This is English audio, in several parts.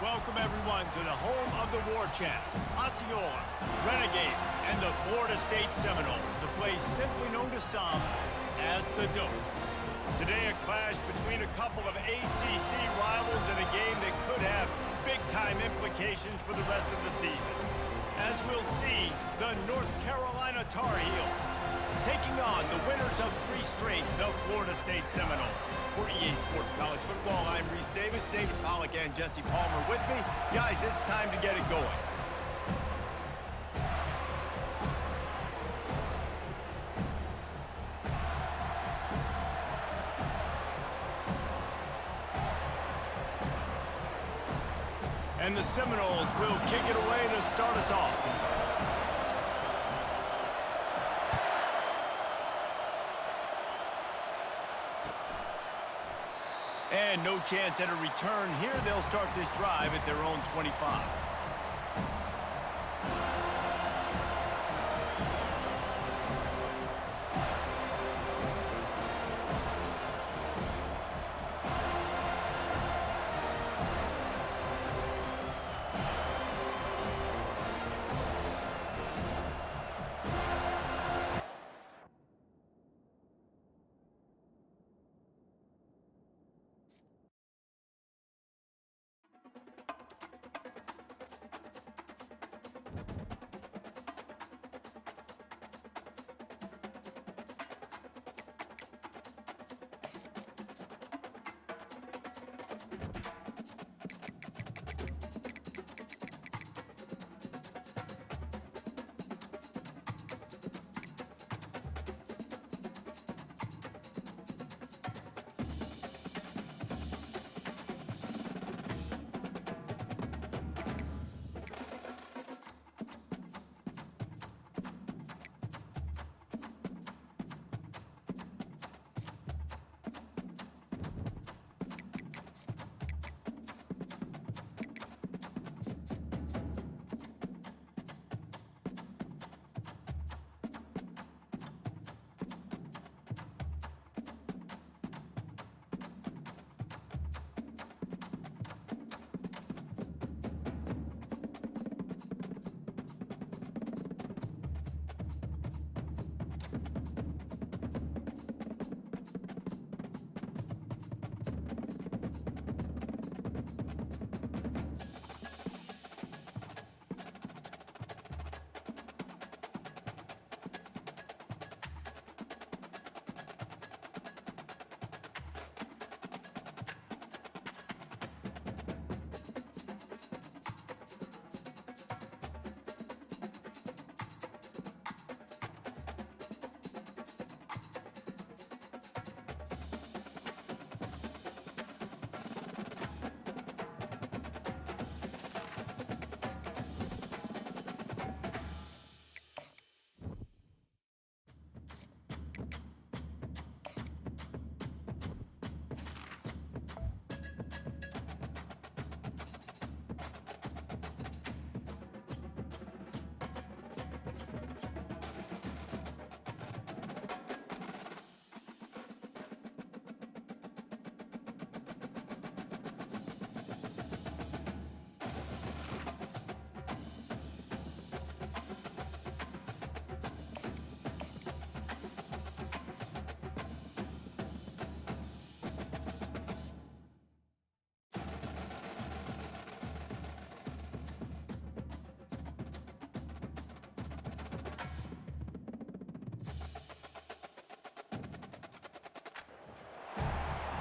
Welcome, everyone, to the home of the War Chant, Osceola, Renegade, and the Florida State Seminoles, a place simply known to some as the Dope. Today, a clash between a couple of ACC rivals in a game that could have big-time implications for the rest of the season. As we'll see, the North Carolina Tar Heels taking on the winners of 3 straight, the Florida State Seminoles. For EA Sports College Football, I'm Reese Davis, David Pollack and Jesse Palmer with me. Guys, it's time to get it going. And the Seminoles will kick it away to start us off. And no chance at a return here. They'll start this drive at their own 25.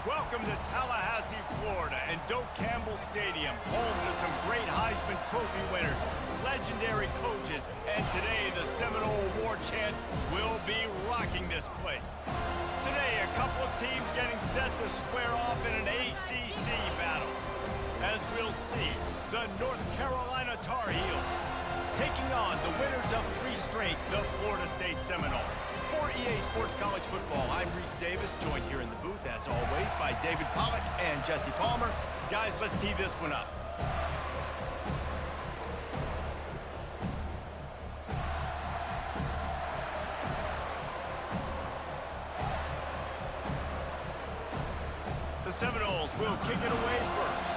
Welcome to Tallahassee, Florida, and Doak Campbell Stadium, home to some great Heisman Trophy winners, legendary coaches, and today the Seminole War Chant will be rocking this place. Today, a couple of teams getting set to square off in an ACC battle. As we'll see, the North Carolina Tar Heels taking on the winners of 3 straight, the Florida State Seminoles. For EA Sports College Football, I'm Reese Davis, joined here in the booth, as always, by David Pollack and Jesse Palmer. Guys, let's tee this one up. The Seminoles will kick it away first.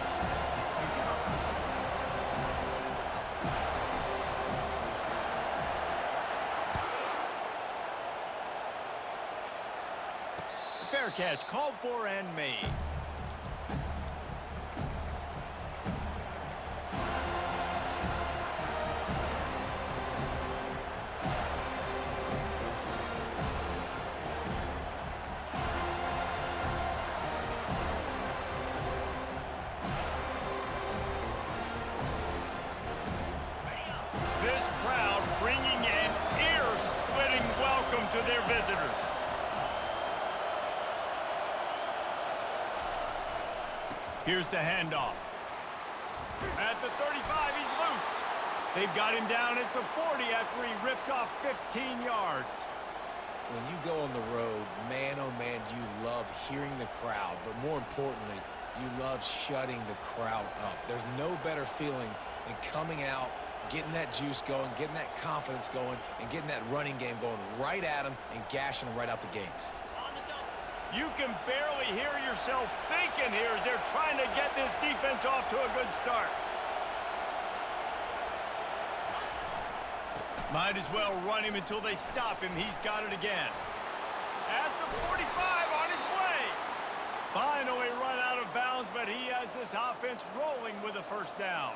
Fair catch, called for and made. This crowd bringing an ear-splitting welcome to their visitors. Here's the handoff. At the 35, he's loose. They've got him down at the 40 after he ripped off 15 yards. When you go on the road, man, oh man, you love hearing the crowd, but more importantly, you love shutting the crowd up. There's no better feeling than coming out, getting that juice going, getting that confidence going, and getting that running game going right at them and gashing them right out the gates. You can barely hear yourself thinking here as they're trying to get this defense off to a good start. Might as well run him until they stop him. He's got it again. At the 45, on his way. Finally run out of bounds, but he has this offense rolling with a first down.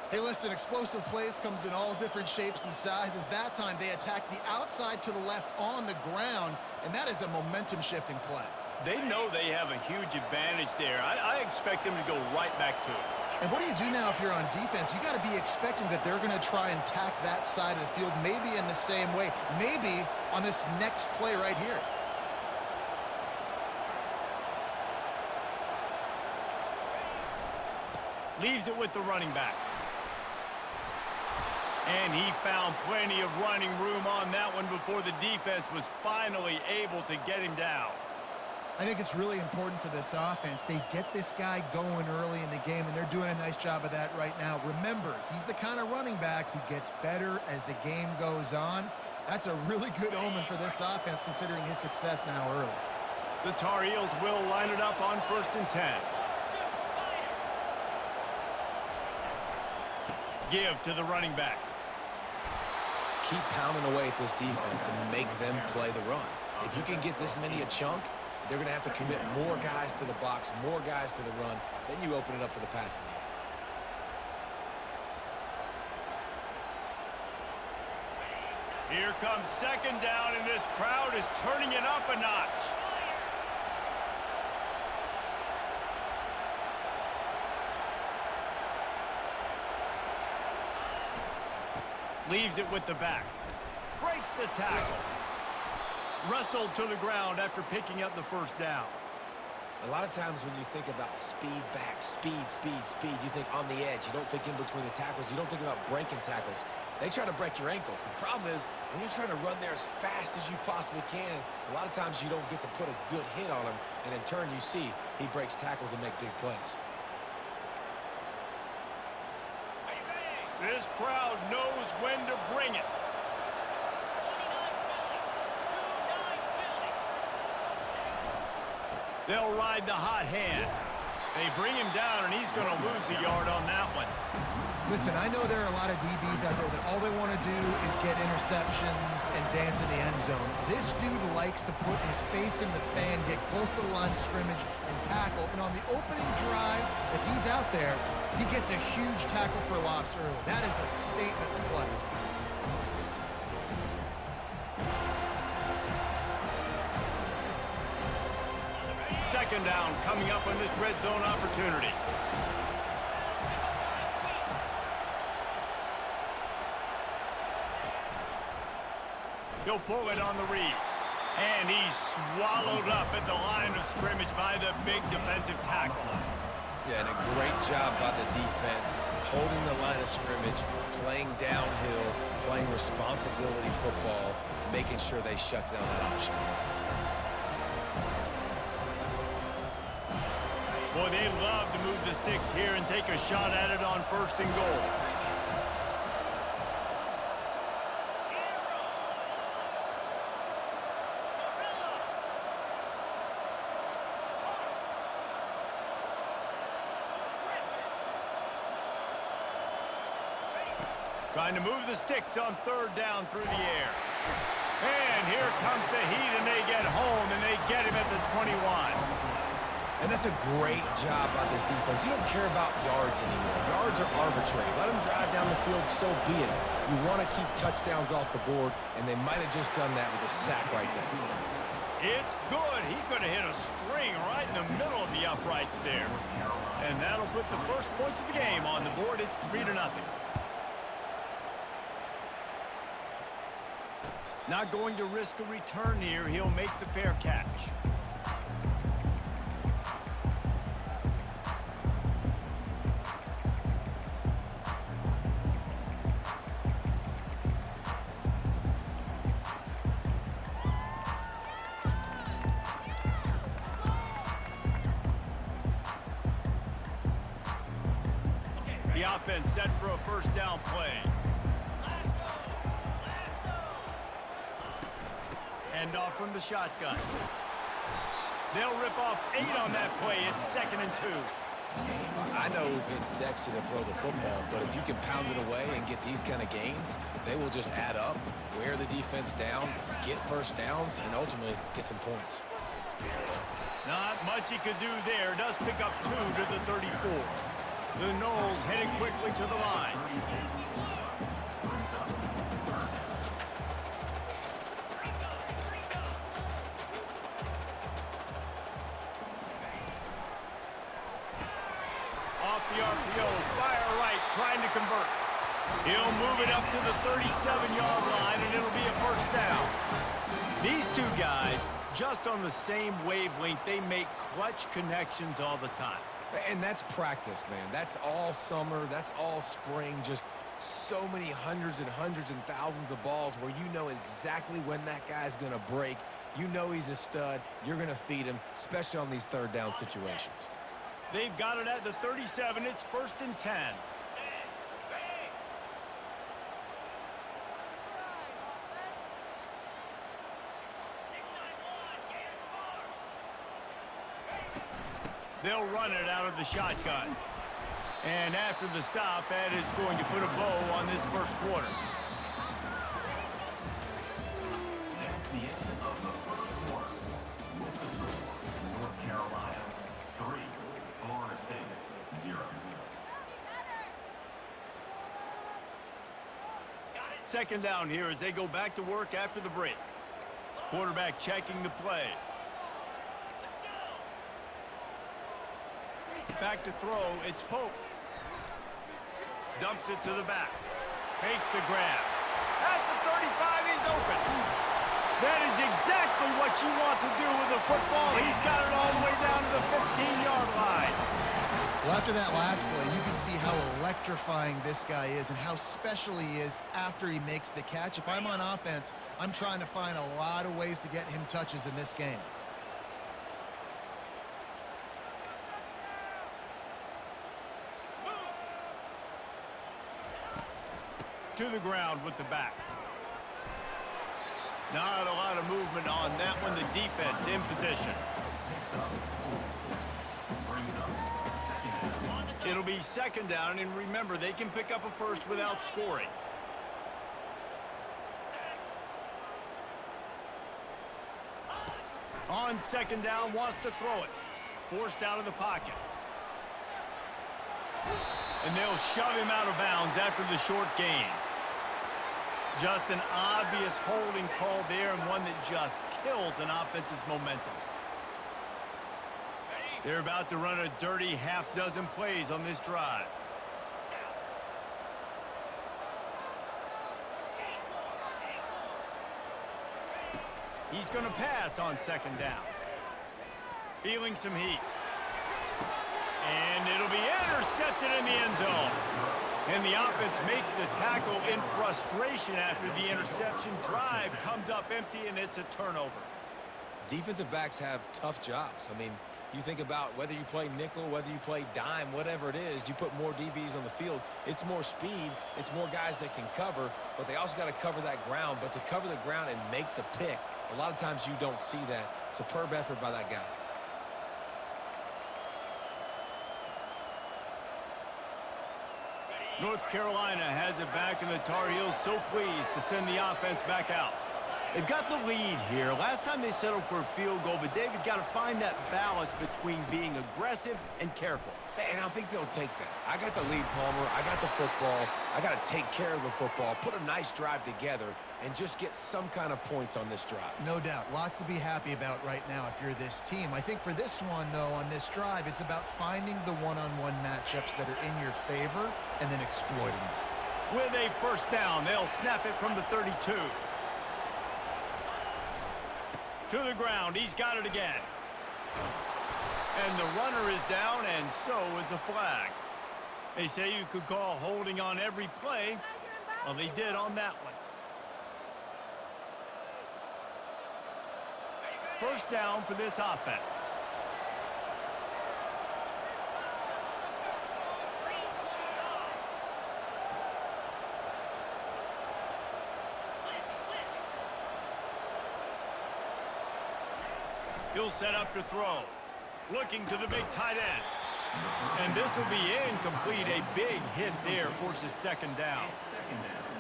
Hey, listen, explosive plays comes in all different shapes and sizes. That time, they attack the outside to the left on the ground, and that is a momentum-shifting play. They know they have a huge advantage there. I expect them to go right back to it. And what do you do now if you're on defense? You got to be expecting that they're going to try and attack that side of the field, maybe in the same way, maybe on this next play right here. Leaves it with the running back. And he found plenty of running room on that one before the defense was finally able to get him down. I think it's really important for this offense. They get this guy going early in the game, and they're doing a nice job of that right now. Remember, he's the kind of running back who gets better as the game goes on. That's a really good omen for this offense, considering his success now early. The Tar Heels will line it up on 1st and 10. Give to the running back. Keep pounding away at this defense and make them play the run. If you can get this many a chunk, they're going to have to commit more guys to the box, more guys to the run. Then you open it up for the passing game. Here comes 2nd down, and this crowd is turning it up a notch. Leaves it with the back. Breaks the tackle. Wrestled to the ground after picking up the 1st down. A lot of times when you think about speed back, speed, you think on the edge. You don't think in between the tackles. You don't think about breaking tackles. They try to break your ankles. The problem is when you're trying to run there as fast as you possibly can, a lot of times you don't get to put a good hit on him, and in turn you see he breaks tackles and make big plays. This crowd knows when to bring it. They'll ride the hot hand. They bring him down, and he's going to lose a yard on that one. Listen, I know there are a lot of DBs out there that all they want to do is get interceptions and dance in the end zone. This dude likes to put his face in the fan, get close to the line of scrimmage, and tackle. And on the opening drive, if he's out there, he gets a huge tackle for loss early. That is a statement play. Second down coming up on this red zone opportunity. He'll pull it on the read. And he's swallowed up at the line of scrimmage by the big defensive tackle. Yeah, and a great job by the defense, holding the line of scrimmage, playing downhill, playing responsibility football, making sure they shut down that option. Boy, they love to move the sticks here and take a shot at it on 1st and goal. Trying to move the sticks on 3rd down through the air. And here comes the heat, and they get home, and they get him at the And that's a great job by this defense. You don't care about yards anymore. Yards are arbitrary. Let them drive down the field, so be it. You want to keep touchdowns off the board, and they might have just done that with a sack right there. It's good. He could have hit a string right in the middle of the uprights there. And that'll put the first points of the game on the board. It's 3-0. Not going to risk a return here. He'll make the fair catch. The offense set for a first down play. Hand off from the shotgun. They'll rip off 8 on that play. It's 2nd and 2. I know it's sexy to throw the football, but if you can pound it away and get these kind of gains, they will just add up, wear the defense down, get first downs, and ultimately get some points. Not much he could do there. Does pick up 2 to the 34. The Knowles heading quickly to the line. Off the RPO, fire right, trying to convert. He'll move it up to the 37-yard line, and it'll be a first down. These two guys, just on the same wavelength, they make clutch connections all the time. And that's practice, man. That's all summer. That's all spring. Just so many hundreds and thousands of balls where you know exactly when that guy's going to break. You know he's a stud. You're going to feed him, especially on these third down situations. They've got it at the 37. It's 1st and 10. They'll run it out of the shotgun. And after the stop, that is going to put a bow on this first quarter. That's the end of the first quarter. With the score, North Carolina 3, Florida State 0. Second down here as they go back to work after the break. Quarterback checking the play. Back to throw, it's Pope. Dumps it to the back. Makes the grab. At the 35, he's open. That is exactly what you want to do with the football. He's got it all the way down to the 15-yard line. Well, after that last play, you can see how electrifying this guy is and how special he is after he makes the catch. If I'm on offense, I'm trying to find a lot of ways to get him touches in this game. To the ground with the back. Not a lot of movement on that one. The defense in position. It'll be second down, and remember, they can pick up a first without scoring. On second down, wants to throw it. Forced out of the pocket. And they'll shove him out of bounds after the short gain. Just an obvious holding call there, and one that just kills an offense's momentum. They're about to run a dirty half-dozen plays on this drive. He's going to pass on second down. Feeling some heat. And it'll be intercepted in the end zone. And the offense makes the tackle in frustration after the interception. Drive comes up empty, and it's a turnover. Defensive backs have tough jobs. I mean, you think about whether you play nickel, whether you play dime, whatever it is, you put more DBs on the field. It's more speed. It's more guys that can cover, but they also got to cover that ground. But to cover the ground and make the pick, a lot of times you don't see that. Superb effort by that guy. North Carolina has it back, and the Tar Heels so pleased to send the offense back out. They've got the lead here. Last time they settled for a field goal, but David got to find that balance between being aggressive and careful. And I think they'll take that. I got the lead, Palmer. I got the football. I got to take care of the football, put a nice drive together, and just get some kind of points on this drive. No doubt. Lots to be happy about right now if you're this team. I think for this one, though, on this drive, it's about finding the one-on-one matchups that are in your favor and then exploiting them. With a first down, they'll snap it from the 32. To the ground, he's got it again. And the runner is down, and so is a flag. They say you could call holding on every play. Well, they did on that one. First down for this offense. He'll set up to throw. Looking to the big tight end. And this will be incomplete. A big hit there forces second down.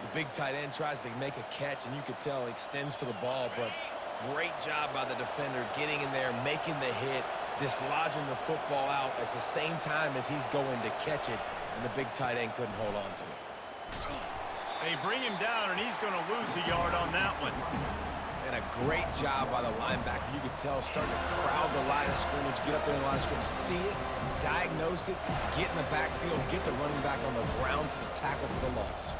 The big tight end tries to make a catch, and you could tell he extends for the ball, but great job by the defender getting in there, making the hit, dislodging the football out at the same time as he's going to catch it, and the big tight end couldn't hold on to it. They bring him down, and he's going to lose a yard on that one. And a great job by the linebacker. You could tell starting to crowd the line of scrimmage, get up there in the line of scrimmage, see it, diagnose it, get in the backfield, get the running back on the ground for the tackle for the loss.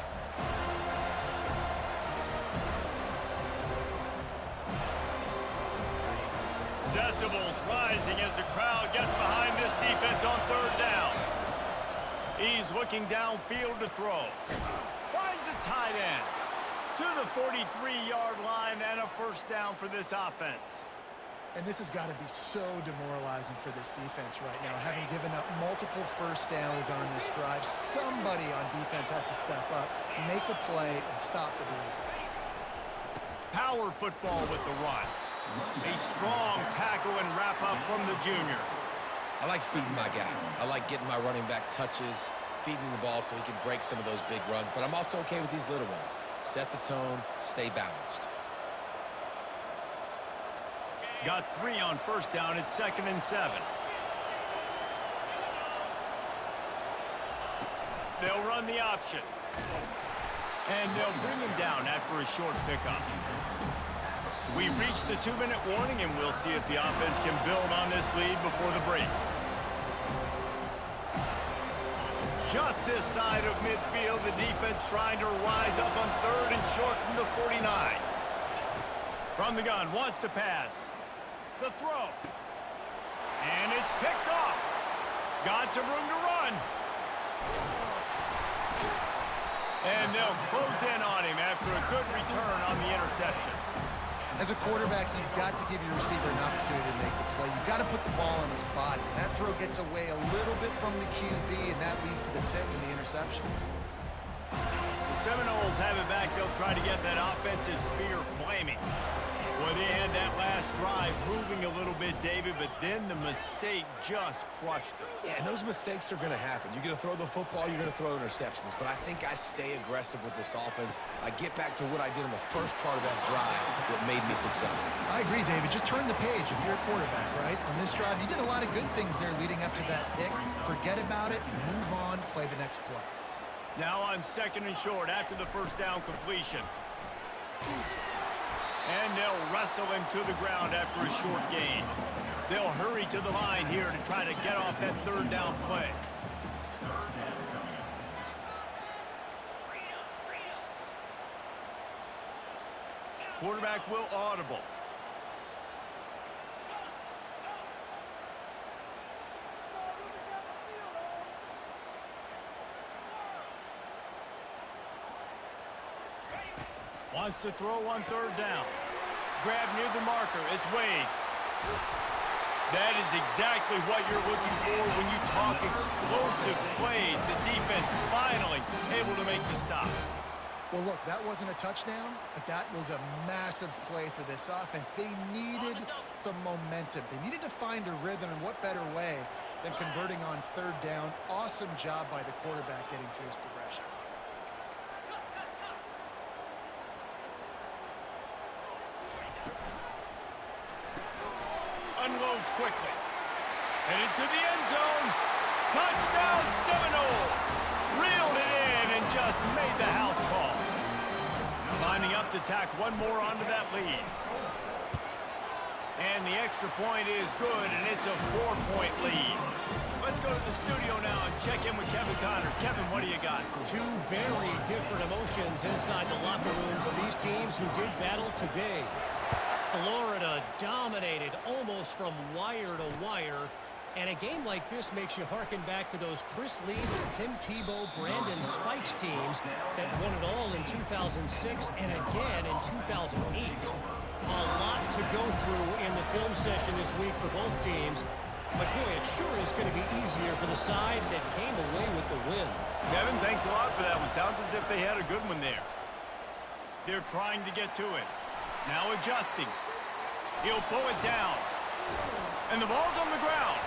Decibels rising as the crowd gets behind this defense on third down. He's looking downfield to throw. Finds a tight end. To the 43-yard line and a first down for this offense. And this has got to be so demoralizing for this defense right now. Having given up multiple first downs on this drive, somebody on defense has to step up, make a play, and stop the bleeding. Power football with the run. A strong tackle and wrap-up from the junior. I like feeding my guy. I like getting my running back touches, feeding the ball so he can break some of those big runs, but I'm also okay with these little ones. Set the tone, stay balanced. Got 3 on first down. It's 2nd and 7. They'll run the option. And they'll bring him down after a short pickup. We've reached the 2-minute warning, and we'll see if the offense can build on this lead before the break. Just this side of midfield, the defense trying to rise up on 3rd and short from the 49. From the gun, wants to pass. The throw. And it's picked off. Got some room to run. And they'll close in on him after a good return on the interception. As a quarterback, you've got to give your receiver an opportunity to make the play. You've got to put the ball on his body. That throw gets away a little bit from the QB, and that leads to the tip and the interception. The Seminoles have it back. They'll try to get that offensive spear flaming. Well, they had that last drive moving a little bit, David, but then the mistake just crushed them. Yeah, and those mistakes are going to happen. You're going to throw the football, you're going to throw interceptions, but I think I stay aggressive with this offense. I get back to what I did in the first part of that drive that made me successful. I agree, David. Just turn the page if you're a quarterback, right? On this drive, you did a lot of good things there leading up to that pick. Forget about it, move on, play the next play. Now on 2nd and short after the first down completion. And they'll wrestle him to the ground after a short gain. They'll hurry to the line here to try to get off that 3rd down play. Quarterback will audible. Wants to throw on 3rd down. Grab near the marker. It's Wade. That is exactly what you're looking for when you talk explosive plays. The defense finally able to make the stop. Well, look, that wasn't a touchdown, but that was a massive play for this offense. They needed some momentum. They needed to find a rhythm, and what better way than converting on 3rd down. Awesome job by the quarterback getting through his progression. Unloads quickly. Headed to the end zone. Touchdown Seminoles! Reeled it in and just made the house call. Lining up to tack one more onto that lead. And the extra point is good, and it's a 4-point lead. Let's go to the studio now and check in with Kevin Connors. Kevin, what do you got? Two very different emotions inside the locker rooms of these teams who did battle today. Florida dominated almost from wire to wire. And a game like this makes you harken back to those Chris Lee, Tim Tebow, Brandon Spikes teams that won it all in 2006 and again in 2008. A lot to go through in the film session this week for both teams. But boy, it sure is going to be easier for the side that came away with the win. Kevin, thanks a lot for that one. Sounds as if they had a good one there. They're trying to get to it. Now adjusting. He'll pull it down. And the ball's on the ground.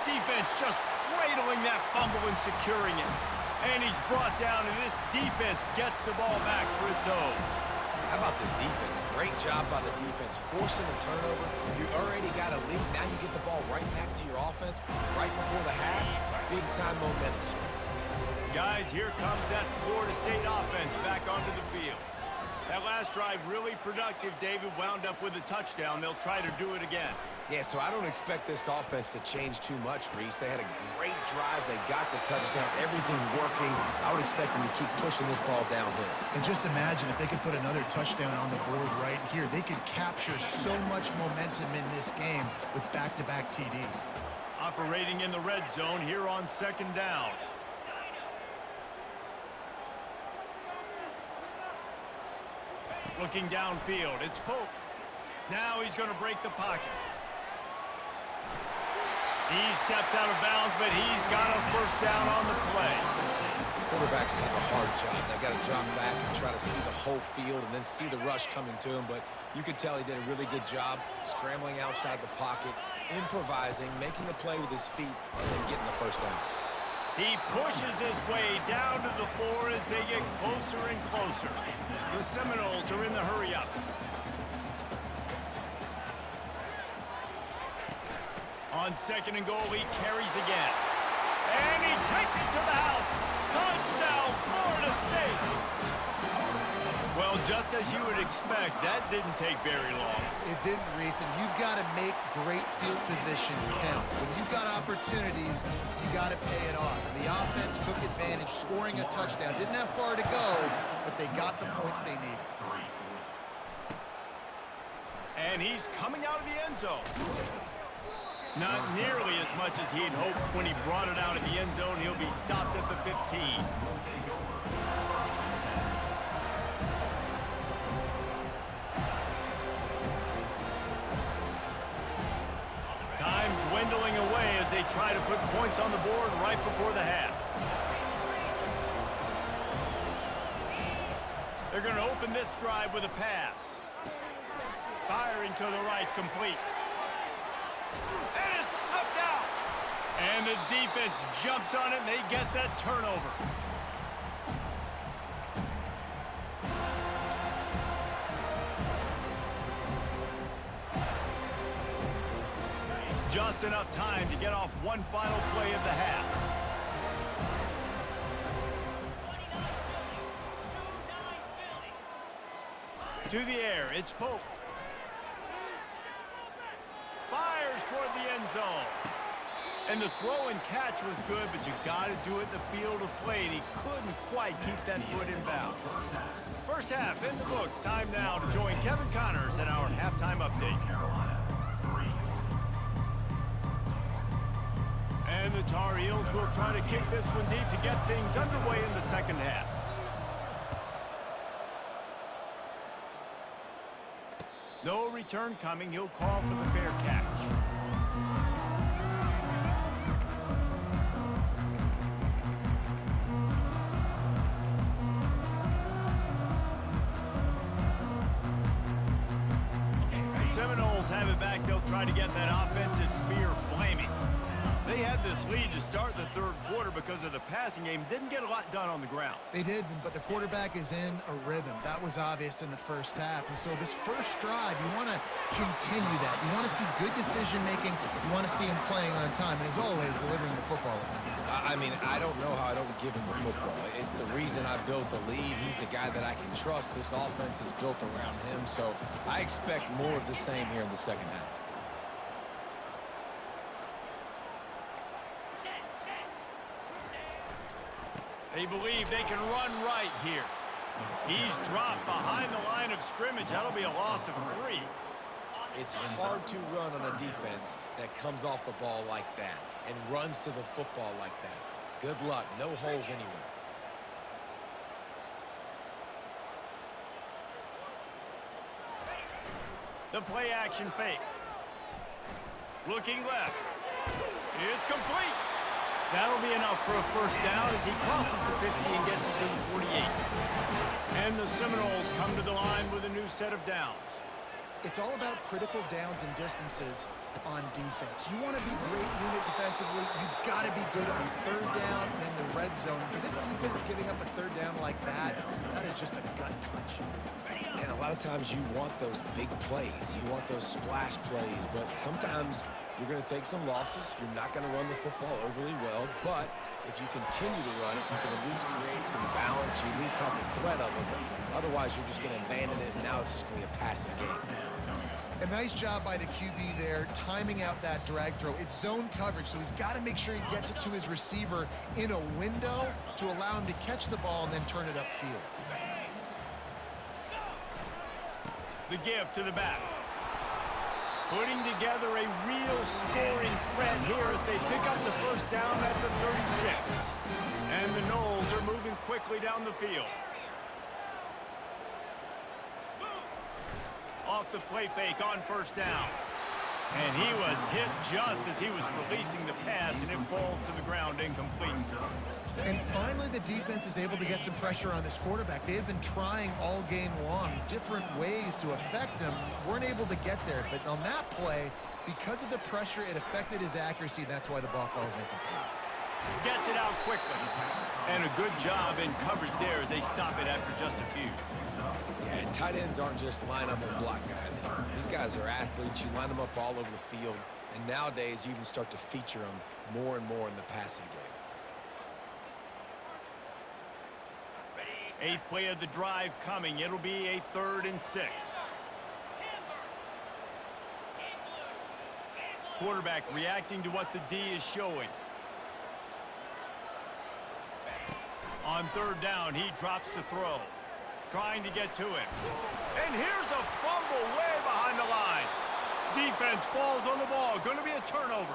Defense just cradling that fumble and securing it. And he's brought down, and this defense gets the ball back for its own. How about this defense? Great job by the defense, forcing the turnover. You already got a lead. Now you get the ball right back to your offense right before the half. Big-time momentum swing. Guys, here comes that Florida State offense back onto the field. That last drive really productive. David wound up with a touchdown. They'll try to do it again. Yeah, so I don't expect this offense to change too much, Reese. They had a great drive. They got the touchdown. Everything working. I would expect them to keep pushing this ball downhill. And just imagine if they could put another touchdown on the board right here. They could capture so much momentum in this game with back-to-back TDs. Operating in the red zone here on second down. Looking downfield, it's Pope. Now he's going to break the pocket. He steps out of bounds, but he's got a first down on the play. Quarterbacks have a hard job. They got to drop back and try to see the whole field and then see the rush coming to him. But you could tell he did a really good job scrambling outside the pocket, improvising, making a play with his feet, and then getting the first down. He pushes his way down to the floor as they get closer and closer. The Seminoles are in the hurry-up. On second and goal, he carries again. And he takes it to the house. Touchdown, Florida State. Well, just as you would expect, that didn't take very long. It didn't, Reese, and you've got to make great field position count. When you've got opportunities, you got to pay it off. And the offense took advantage, scoring a touchdown. Didn't have far to go, but they got the points they needed. And he's coming out of the end zone. Not nearly as much as he'd hoped when he brought it out of the end zone. He'll be stopped at the 15. Time dwindling away as they try to put points on the board right before the half. They're going to open this drive with a pass. Firing to the right, complete. And it's sucked out. And the defense jumps on it, and they get that turnover. Just enough time to get off one final play of the half. To the air, it's Pope. Fires toward the end zone. And the throw and catch was good, but you got to do it in the field of play, and he couldn't quite keep that foot in bounds. First half in the books. Time now to join Kevin Connors in our halftime update. And the Tar Heels will try to kick this one deep to get things underway in the second half. No return coming. He'll call for the fair catch. Seminoles have it back. They'll try to get that offensive spear flaming. They had this lead to start the third quarter because of the passing game. Didn't get a lot done on the ground. They did, but the quarterback is in a rhythm. That was obvious in the first half. And so this first drive, you want to continue that. You want to see good decision-making. You want to see him playing on time. And as always, delivering the football. I mean, I don't know how I don't give him the football. It's the reason I built the lead. He's the guy that I can trust. This offense is built around him. So I expect more of the same here in the second half. They believe they can run right here. He's dropped behind the line of scrimmage. That'll be a loss of 3. It's hard to run on a defense that comes off the ball like that and runs to the football like that. Good luck. No holes anywhere. The play action fake. Looking left. It's complete. That'll be enough for a first down as he crosses the 50 and gets it to the 48. And the Seminoles come to the line with a new set of downs. It's all about critical downs and distances on defense. You want to be great unit defensively, you've got to be good on third down and in the red zone. For this defense giving up a third down like that, that is just a gut punch. And a lot of times you want those big plays. You want those splash plays, but sometimes you're going to take some losses. You're not going to run the football overly well, but if you continue to run it, you can at least create some balance. You at least have the threat of it. Otherwise, you're just going to abandon it, and now it's just going to be a passing game. A nice job by the QB there, timing out that drag throw. It's zone coverage, so he's got to make sure he gets it to his receiver in a window to allow him to catch the ball and then turn it upfield. The give to the back. Putting together a real scoring threat here as they pick up the first down at the 36. And the Noles are moving quickly down the field. Off the play fake on first down. And he was hit just as he was releasing the pass, and it falls to the ground incomplete. And finally, the defense is able to get some pressure on this quarterback. They have been trying all game long different ways to affect him. Weren't able to get there, but on that play, because of the pressure, it affected his accuracy, and that's why the ball falls incomplete. Gets it out quickly. And a good job in coverage there as they stop it after just a few. Yeah, and tight ends aren't just line up and block guys anymore. These guys are athletes. You line them up all over the field. And nowadays, you even start to feature them more and more in the passing game. 8th play of the drive coming. It'll be a 3rd and 6. Quarterback reacting to what the D is showing. On 3rd down, he drops to throw. Trying to get to him. And here's a fumble way behind the line. Defense falls on the ball. Going to be a turnover.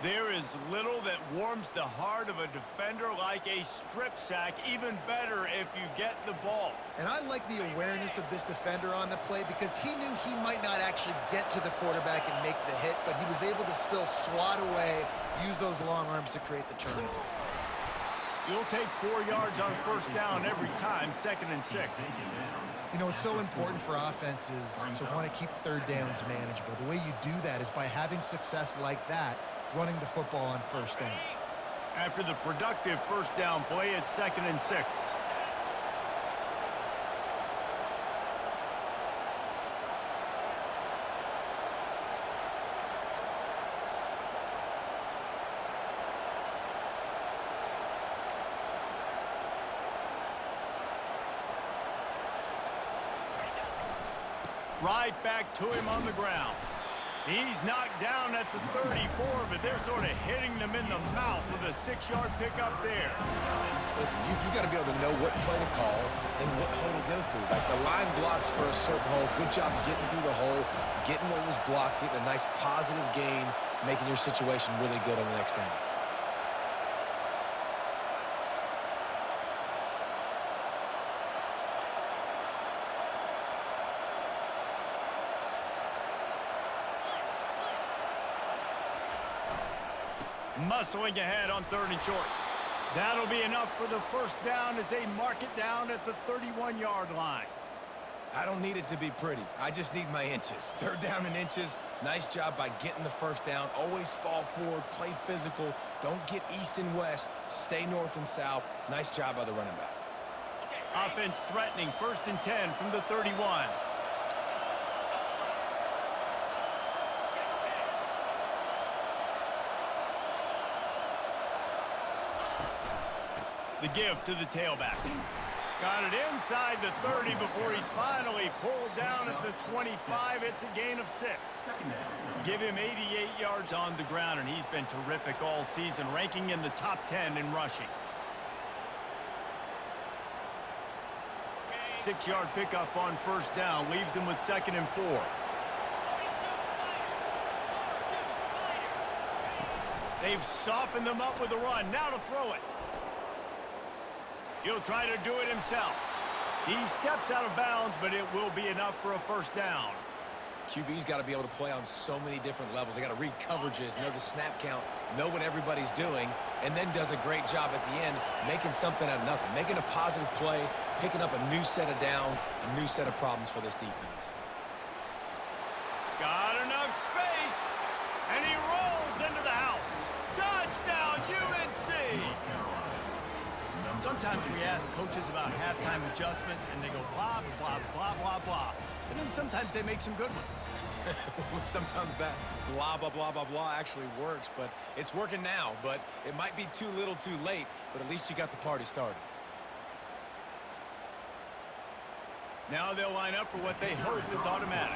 There is little that warms the heart of a defender like a strip sack. Even better if you get the ball. And I like the awareness of this defender on the play because he knew he might not actually get to the quarterback and make the hit, but he was able to still swat away, use those long arms to create the turnover. You'll take 4 yards on first down every time, 2nd and 6. You know, it's so important for offenses to want to keep third downs manageable. The way you do that is by having success like that, running the football on first down. After the productive first down play, it's 2nd and 6. Right back to him on the ground. He's knocked down at the 34, but they're sort of hitting them in the mouth with a 6-yard pickup there. Listen, you got to be able to know what play to call and what hole to go through. Like the line blocks for a certain hole. Good job getting through the hole, getting what was blocked, getting a nice positive gain, making your situation really good on the next down. Muscling ahead on 3rd and short. That'll be enough for the first down as they mark it down at the 31-yard line. I don't need it to be pretty. I just need my inches. Third down in inches. Nice job by getting the first down. Always fall forward, play physical. Don't get east and west. Stay north and south. Nice job by the running back. Offense threatening, 1st and 10 from the 31. The give to the tailback. Got it inside the 30 before he's finally pulled down at the 25. It's a gain of 6. Give him 88 yards on the ground, and he's been terrific all season, ranking in the top 10 in rushing. 6-yard pickup on 1st down, leaves him with 2nd and 4. They've softened them up with a run. Now to throw it. He'll try to do it himself. He steps out of bounds, but it will be enough for a 1st down. QB's got to be able to play on so many different levels. They got to read coverages, know the snap count, know what everybody's doing, and then does a great job at the end making something out of nothing, making a positive play, picking up a new set of downs, a new set of problems for this defense. Got enough space, and he rolls into the house. Touchdown, UNC! Sometimes we ask coaches about halftime adjustments, and they go blah, blah, blah, blah, blah. And then sometimes they make some good ones. Sometimes that blah, blah, blah, blah, blah actually works, but it's working now. But it might be too little too late, but at least you got the party started. Now they'll line up for what they hope is automatic.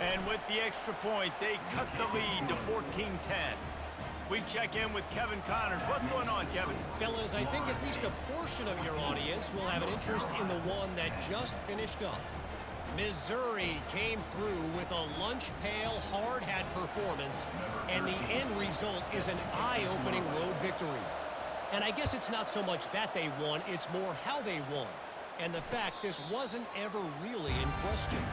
And with the extra point, they cut the lead to 14-10. We check in with Kevin Connors. What's going on, Kevin? Fellas, I think at least a portion of your audience will have an interest in the one that just finished up. Missouri came through with a lunch pail hard hat performance, and the end result is an eye-opening road victory. And I guess it's not so much that they won, it's more how they won. And the fact this wasn't ever really in question.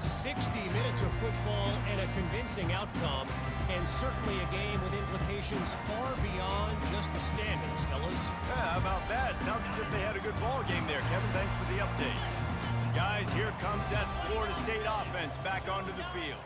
60 minutes of football and a convincing outcome, and certainly a game with implications far beyond just the standings, fellas. Yeah, how about that? Sounds as if they had a good ball game there, Kevin. Thanks for the update. Guys, here comes that Florida State offense back onto the field.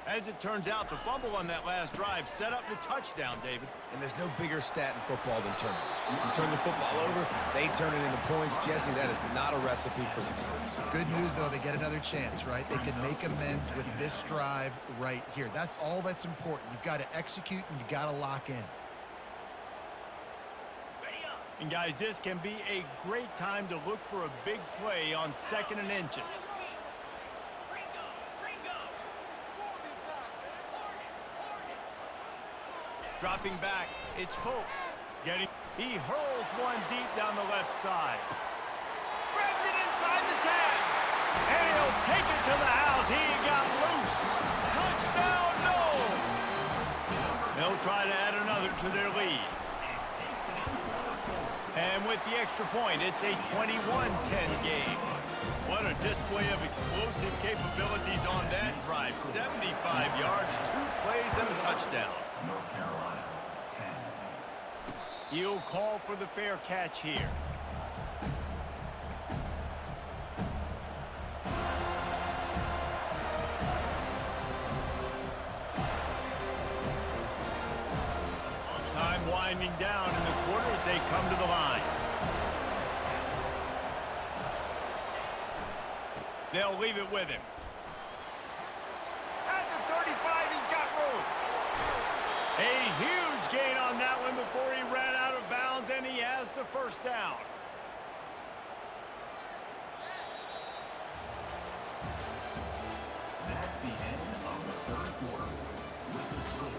As it turns out, the fumble on that last drive set up the touchdown, David. And there's no bigger stat in football than turnovers. You turn the football over, they turn it into points. Jesse, that is not a recipe for success. Good news, though, they get another chance, right? They can make amends with this drive right here. That's all that's important. You've got to execute and you've got to lock in. And guys, this can be a great time to look for a big play on 2nd and inches. Dropping back, it's Pope. He hurls one deep down the left side. Grabs it inside the 10. And he'll take it to the house. He got loose. Touchdown, Knowles. They'll try to add another to their lead. And with the extra point, it's a 21-10 game. What a display of explosive capabilities on that drive. 75 yards, 2 plays, and a touchdown. North Carolina, 10. He'll call for the fair catch here. Time winding down in the quarter as they come to the line. They'll leave it with him. At the 35, he's got room. A huge gain on that one before he ran out of bounds, and he has the 1st down. That's the end of the 3rd quarter. With the score,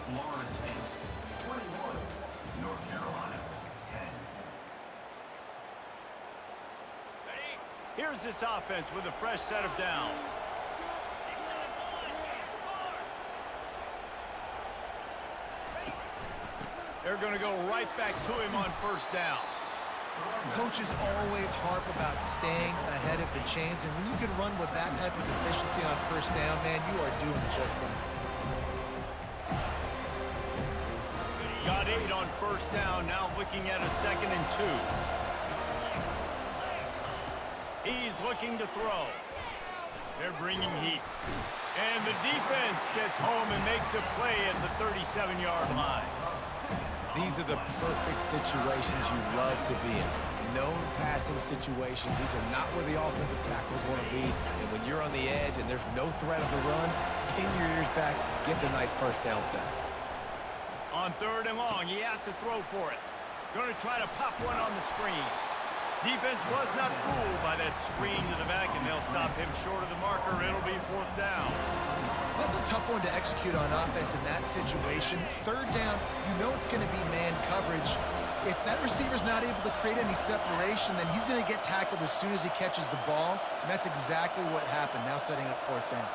Florida State 21, North Carolina 10. Here's this offense with a fresh set of downs. They're going to go right back to him on 1st down. Coaches always harp about staying ahead of the chains, and when you can run with that type of efficiency on 1st down, man, you are doing just that. Got 8 on 1st down, now looking at a 2nd and 2. He's looking to throw. They're bringing heat. And the defense gets home and makes a play at the 37-yard line. These are the perfect situations you love to be in. Known passing situations. These are not where the offensive tackles want to be. And when you're on the edge and there's no threat of the run, pin your ears back, get the nice first down sack. On 3rd and long, he has to throw for it. Going to try to pop one on the screen. Defense was not fooled by that screen to the back, and they'll stop him short of the marker. It'll be 4th down. That's a tough one to execute on offense in that situation. 3rd down, you know it's going to be man coverage. If that receiver's not able to create any separation, then he's going to get tackled as soon as he catches the ball, and that's exactly what happened, now setting up 4th down.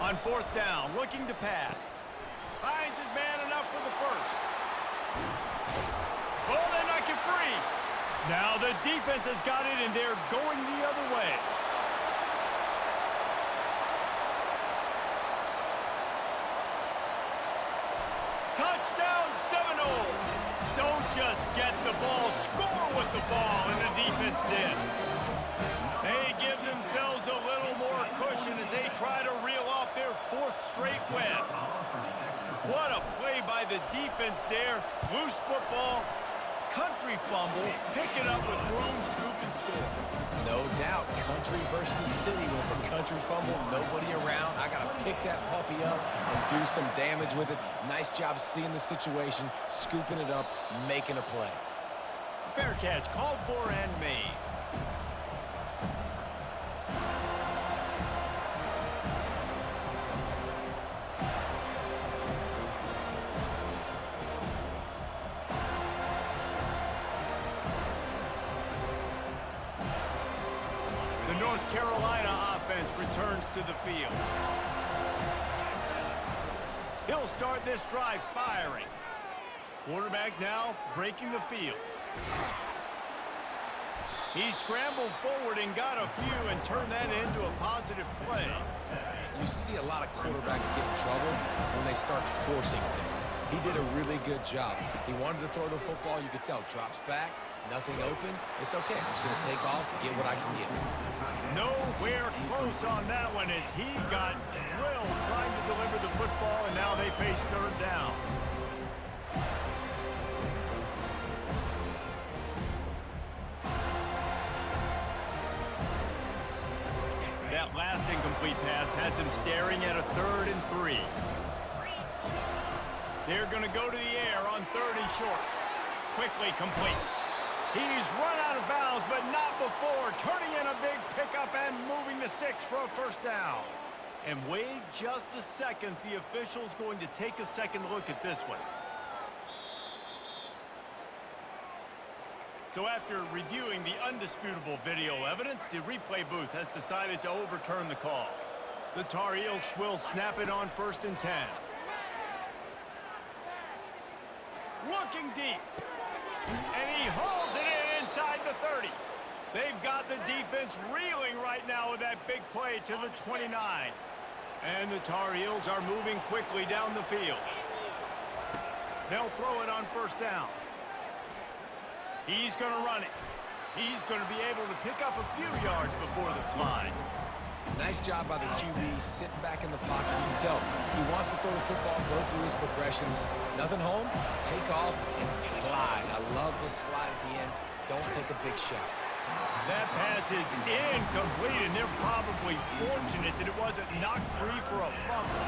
On 4th down, looking to pass. Finds his man enough for the first. Oh, they're not get free. Now the defense has got it, and they're going the other way. Touchdown Seminoles! Don't just get the ball, score with the ball, and the defense did. They give themselves a little more cushion as they try to reel off their 4th straight win. What a play by the defense there. Loose football, country fumble, pick it up with room, scoop, and score. No doubt, country versus city. When it's a country fumble, nobody around. I got to pick that puppy up and do some damage with it. Nice job seeing the situation, scooping it up, making a play. Fair catch, called for and made. The North Carolina offense returns to the field. He'll start this drive firing. Quarterback now breaking the field. He scrambled forward and got a few and turned that into a positive play. You see a lot of quarterbacks get in trouble when they start forcing things. He did a really good job. He wanted to throw the football. You could tell. Drops back, nothing open. It's okay. I'm just going to take off, get what I can get. Nowhere close on that one as he got drilled trying to deliver the football, and now they face 3rd down. That last incomplete pass has him staring at a 3rd and 3. They're going to go to the air on 3rd and short. Quickly complete. He's run out of bounds, but not before. Turning in a big pickup and moving the sticks for a 1st down. And wait just a second. The official's going to take a second look at this one. So after reviewing the undisputable video evidence, the replay booth has decided to overturn the call. The Tar Heels will snap it on 1st and 10. Looking deep. And he hauls it in inside the 30. They've got the defense reeling right now with that big play to the 29. And the Tar Heels are moving quickly down the field. They'll throw it on 1st down. He's going to run it. He's going to be able to pick up a few yards before the slide. Nice job by the QB, sitting back in the pocket. You can tell he wants to throw the football, go through his progressions. Nothing home, take off, and slide. I love the slide at the end. Don't take a big shot. That pass is incomplete, and they're probably fortunate that it wasn't knocked free for a fumble.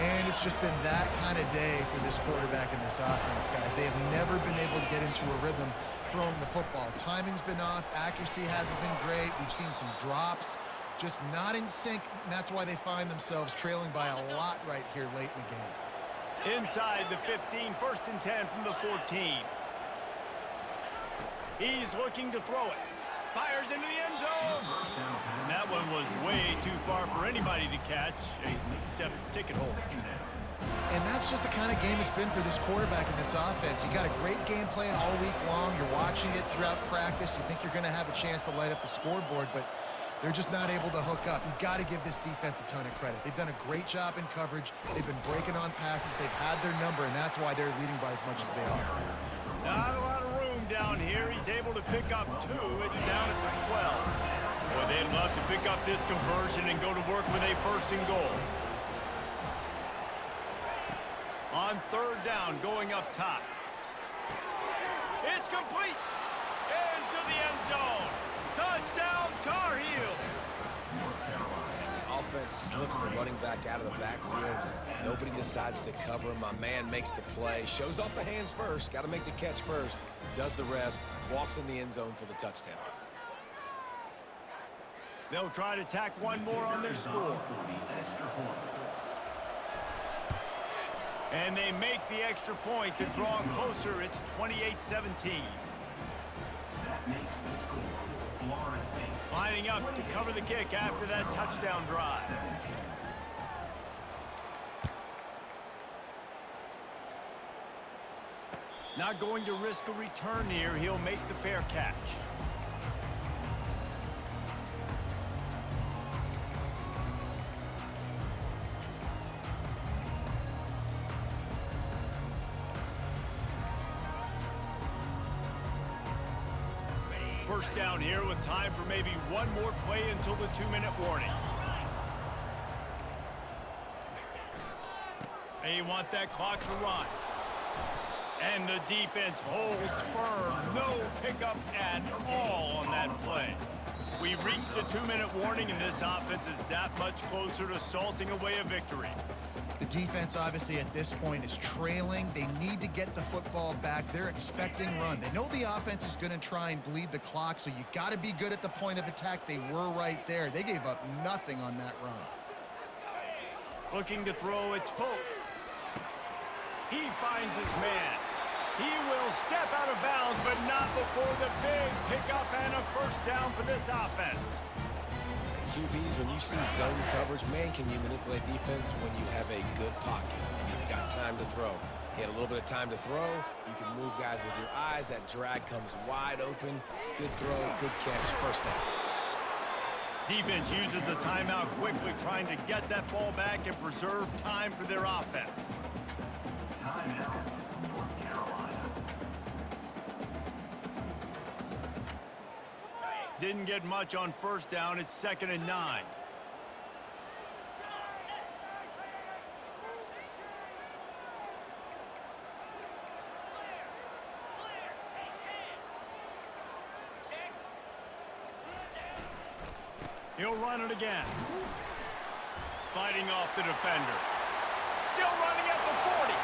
And it's just been that kind of day for this quarterback and this offense, guys. They have never been able to get into a rhythm throwing the football. Timing's been off. Accuracy hasn't been great. We've seen some drops. Just not in sync, and that's why they find themselves trailing by a lot right here late in the game. Inside the 15, 1st and 10 from the 14. He's looking to throw it. Fires into the end zone. And that one was way too far for anybody to catch, except ticket holders. And that's just the kind of game it's been for this quarterback and this offense. You got a great game plan all week long. You're watching it throughout practice. You think you're going to have a chance to light up the scoreboard, but They're just not able to hook up. You got to give this defense a ton of credit. They've done a great job in coverage. They've been breaking on passes. They've had their number, and that's why they're leading by as much as they are. Not a lot of room down here. He's able to pick up 2. It's down at the 12. Boy, they'd love to pick up this conversion and go to work with a 1st and goal. On 3rd down, going up top. It's complete. Into the end zone. Touchdown, Tar Heels. The offense slips the running back out of the backfield. Nobody decides to cover him. My man makes the play. Shows off the hands first. Got to make the catch first. Does the rest. Walks in the end zone for the touchdown. They'll try to tack one more on their score. And they make the extra point to draw closer. It's 28-17. Lining up to cover the kick after that touchdown drive. Not going to risk a return here. He'll make the fair catch. First down here with time for maybe one more play until the 2-minute warning. They want that clock to run. And the defense holds firm. No pickup at all on that play. We've reached the 2-minute warning, and this offense is that much closer to salting away a victory. The defense, obviously, at this point is trailing. They need to get the football back. They're expecting run. They know the offense is going to try and bleed the clock, so you got to be good at the point of attack. They were right there. They gave up nothing on that run. Looking to throw, it's Pope. He finds his man. He will step out of bounds, but not before the big pickup and a 1st down for this offense. QBs, when you see zone coverage, man, can you manipulate defense when you have a good pocket and you've got time to throw. He had a little bit of time to throw. You can move guys with your eyes. That drag comes wide open. Good throw, good catch, 1st down. Defense uses a timeout quickly, trying to get that ball back and preserve time for their offense. Timeout, North Carolina. Didn't get much on 1st down. It's 2nd and 9. He'll run it again. Fighting off the defender. Still running at the 40.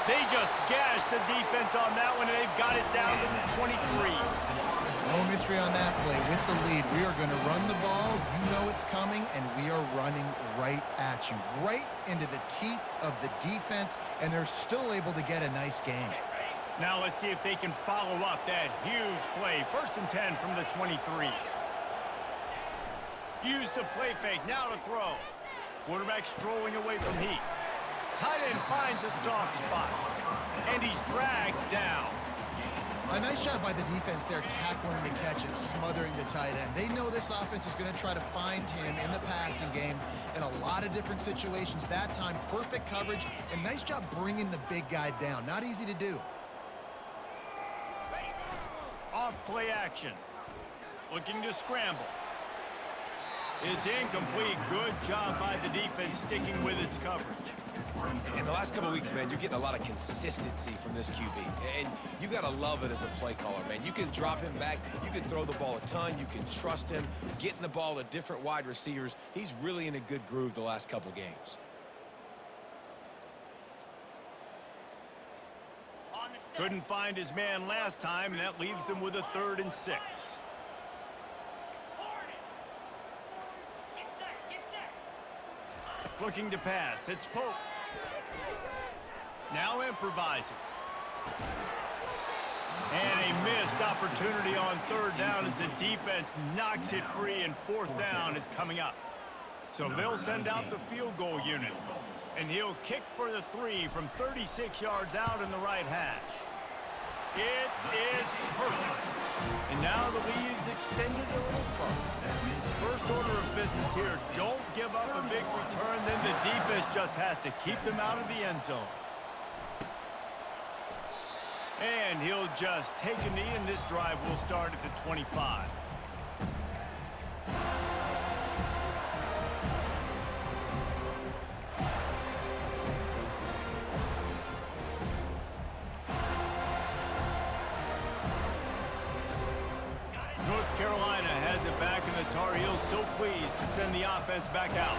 They just gashed the defense on that one, and they've got it down to the 23. No mystery on that play. With the lead, we are going to run the ball. You know it's coming, and we are running right at you, right into the teeth of the defense, and they're still able to get a nice game. Now let's see if they can follow up that huge play. 1st and 10 from the 23. Use the play fake, now to throw. Quarterback strolling away from heat. Tight end finds a soft spot, and he's dragged down. A nice job by the defense there, tackling the catch and smothering the tight end. They know this offense is going to try to find him in the passing game in a lot of different situations. That time, perfect coverage, and nice job bringing the big guy down. Not easy to do. Off play action. Looking to scramble. It's incomplete. Good job by the defense sticking with its coverage. In the last couple of weeks, man, you're getting a lot of consistency from this QB. And you got to love it as a play caller, man. You can drop him back. You can throw the ball a ton. You can trust him. Getting the ball to different wide receivers. He's really in a good groove the last couple games. Couldn't find his man last time, and that leaves him with a 3rd and 6. Looking to pass. It's Pope. Now improvising. And a missed opportunity on 3rd down as the defense knocks it free, and 4th down is coming up. So they'll send out the field goal unit. And he'll kick for the 3 from 36 yards out in the right hash. It is perfect. And now the lead is extended a little further. First order of business here, don't give up a big return, then the defense just has to keep them out of the end zone. And he'll just take a knee, and this drive will start at the 25. North Carolina has it back, and the Tar Heels so pleased to send the offense back out.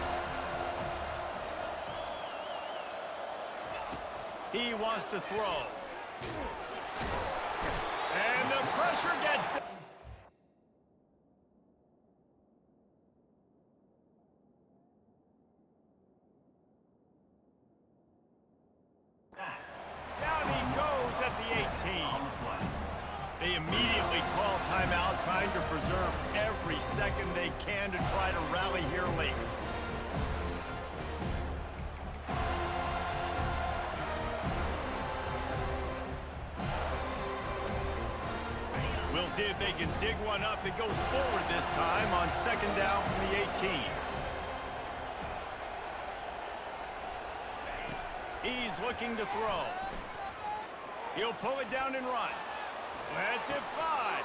He wants to throw. And the pressure gets down. Down he goes at the 18. They immediately call timeout, trying to preserve every second they can to try to rally here late. We'll see if they can dig one up. It goes forward this time on second down from the 18. He's looking to throw. He'll pull it down and run. That's it, 5.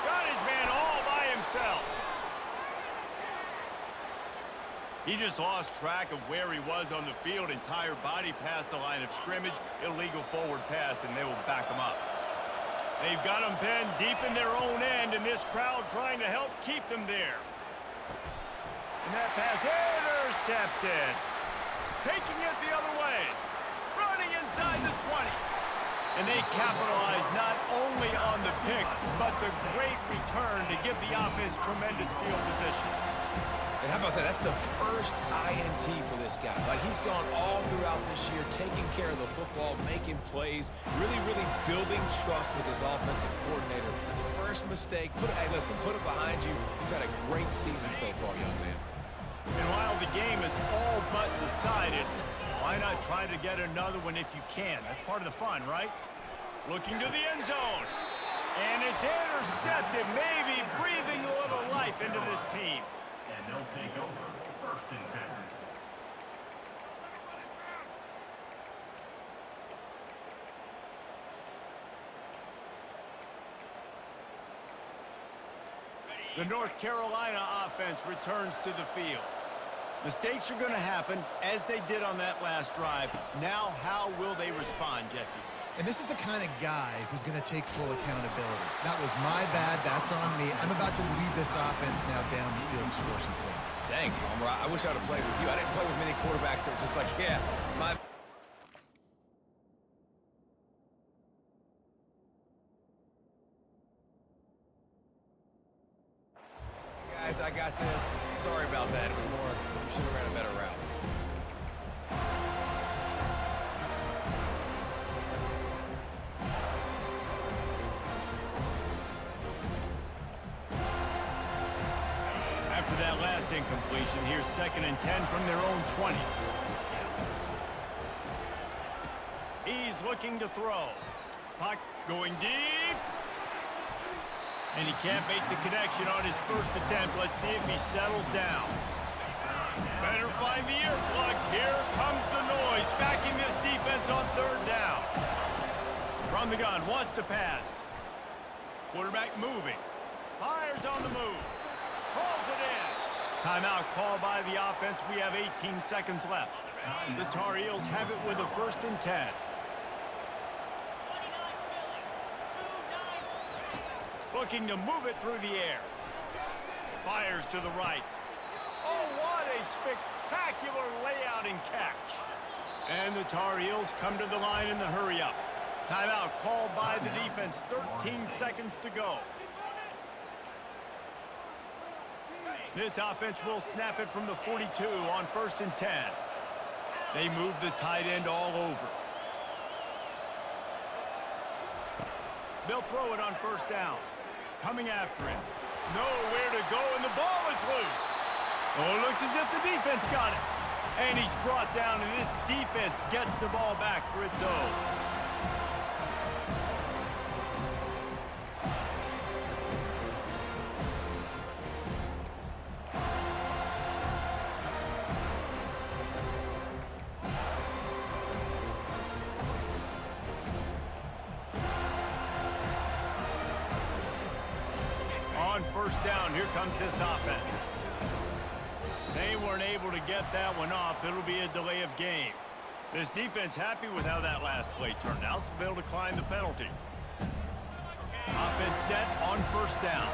Got his man all by himself. He just lost track of where he was on the field. Entire body past the line of scrimmage. Illegal forward pass, and they will back him up. They've got him pinned deep in their own end, and this crowd trying to help keep them there. And that pass intercepted. Taking it the other way. Running inside the 20. And they capitalize not only on the pick, but the great return to give the offense tremendous field position. And how about that? That's the first INT for this guy. Like, he's gone all throughout this year, taking care of the football, making plays, really building trust with his offensive coordinator. First mistake, hey, listen, put it behind you. You've had a great season so far, young man. And while the game is all but decided, why not try to get another one if you can? That's part of the fun, right? Looking to the end zone. And it's intercepted, maybe breathing a little life into this team. And they'll take over first and 10. The North Carolina offense returns to the field. Mistakes are going to happen, as they did on that last drive. Now, how will they respond, Jesse? And this is the kind of guy who's going to take full accountability. That was my bad. That's on me. I'm about to lead this offense now down the field and score some points. Dang, Homer, I wish I would have played with you. I didn't play with many quarterbacks that were just like, yeah, my... Guys, I got this. Sorry about that. It was more, we should have ran a better route. After that last incompletion, here's 2nd and 10 from their own 20. He's looking to throw. Puck going deep. And he can't make the connection on his first attempt. Let's see if he settles down. Better find the earplugs. Here comes the noise. Backing this defense on 3rd down. From the gun, wants to pass. Quarterback moving. Fires on the move. Pulls it in. Timeout called by the offense. We have 18 seconds left. The Tar Heels have it with a 1st and 10. Looking to move it through the air. Fires to the right. Oh, what a spectacular layout and catch. And the Tar Heels come to the line in the hurry-up. Timeout called by the defense. 13 seconds to go. This offense will snap it from the 42 on 1st and 10. They move the tight end all over. They'll throw it on 1st down. Coming after him. Nowhere to go, and the ball is loose. Oh, it looks as if the defense got it. And he's brought down, and this defense gets the ball back for its own. first down. Here comes this offense. They weren't able to get that one off. It'll be a delay of game. This defense happy with how that last play turned out, so they'll decline the penalty. Offense set on first down.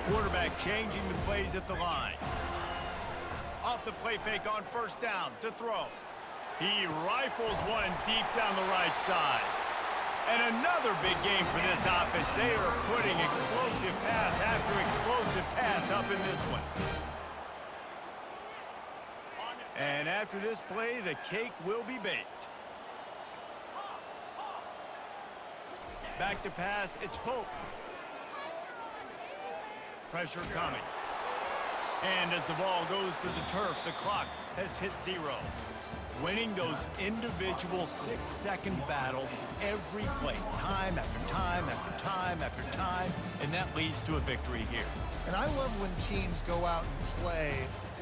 Quarterback changing the plays at the line. Off the play fake on first down to throw. He rifles one deep down the right side. And another big game for this offense. They are putting explosive pass after explosive pass up in this one. And after this play, the cake will be baked. Back to pass, it's Pope. Pressure coming. And as the ball goes to the turf, the clock has hit 0. Winning those individual 6-second battles every play, time after time after time after time, and that leads to a victory here. And I love when teams go out and play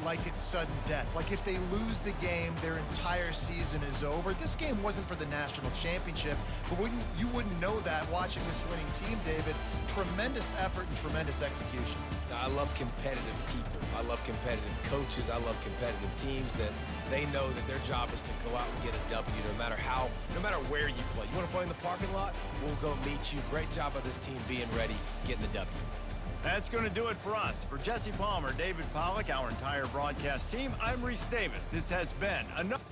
like it's sudden death. Like if they lose the game, their entire season is over. This game wasn't for the national championship, but you wouldn't know that watching this winning team, David. Tremendous effort and tremendous execution. I love competitive people. I love competitive coaches. I love competitive teams that they know that their job is to go out and get a W no matter where you play. You want to play in the parking lot? We'll go meet you. Great job by this team being ready, getting the W. That's going to do it for us. For Jesse Palmer, David Pollack, our entire broadcast team, I'm Reese Davis. This has been another...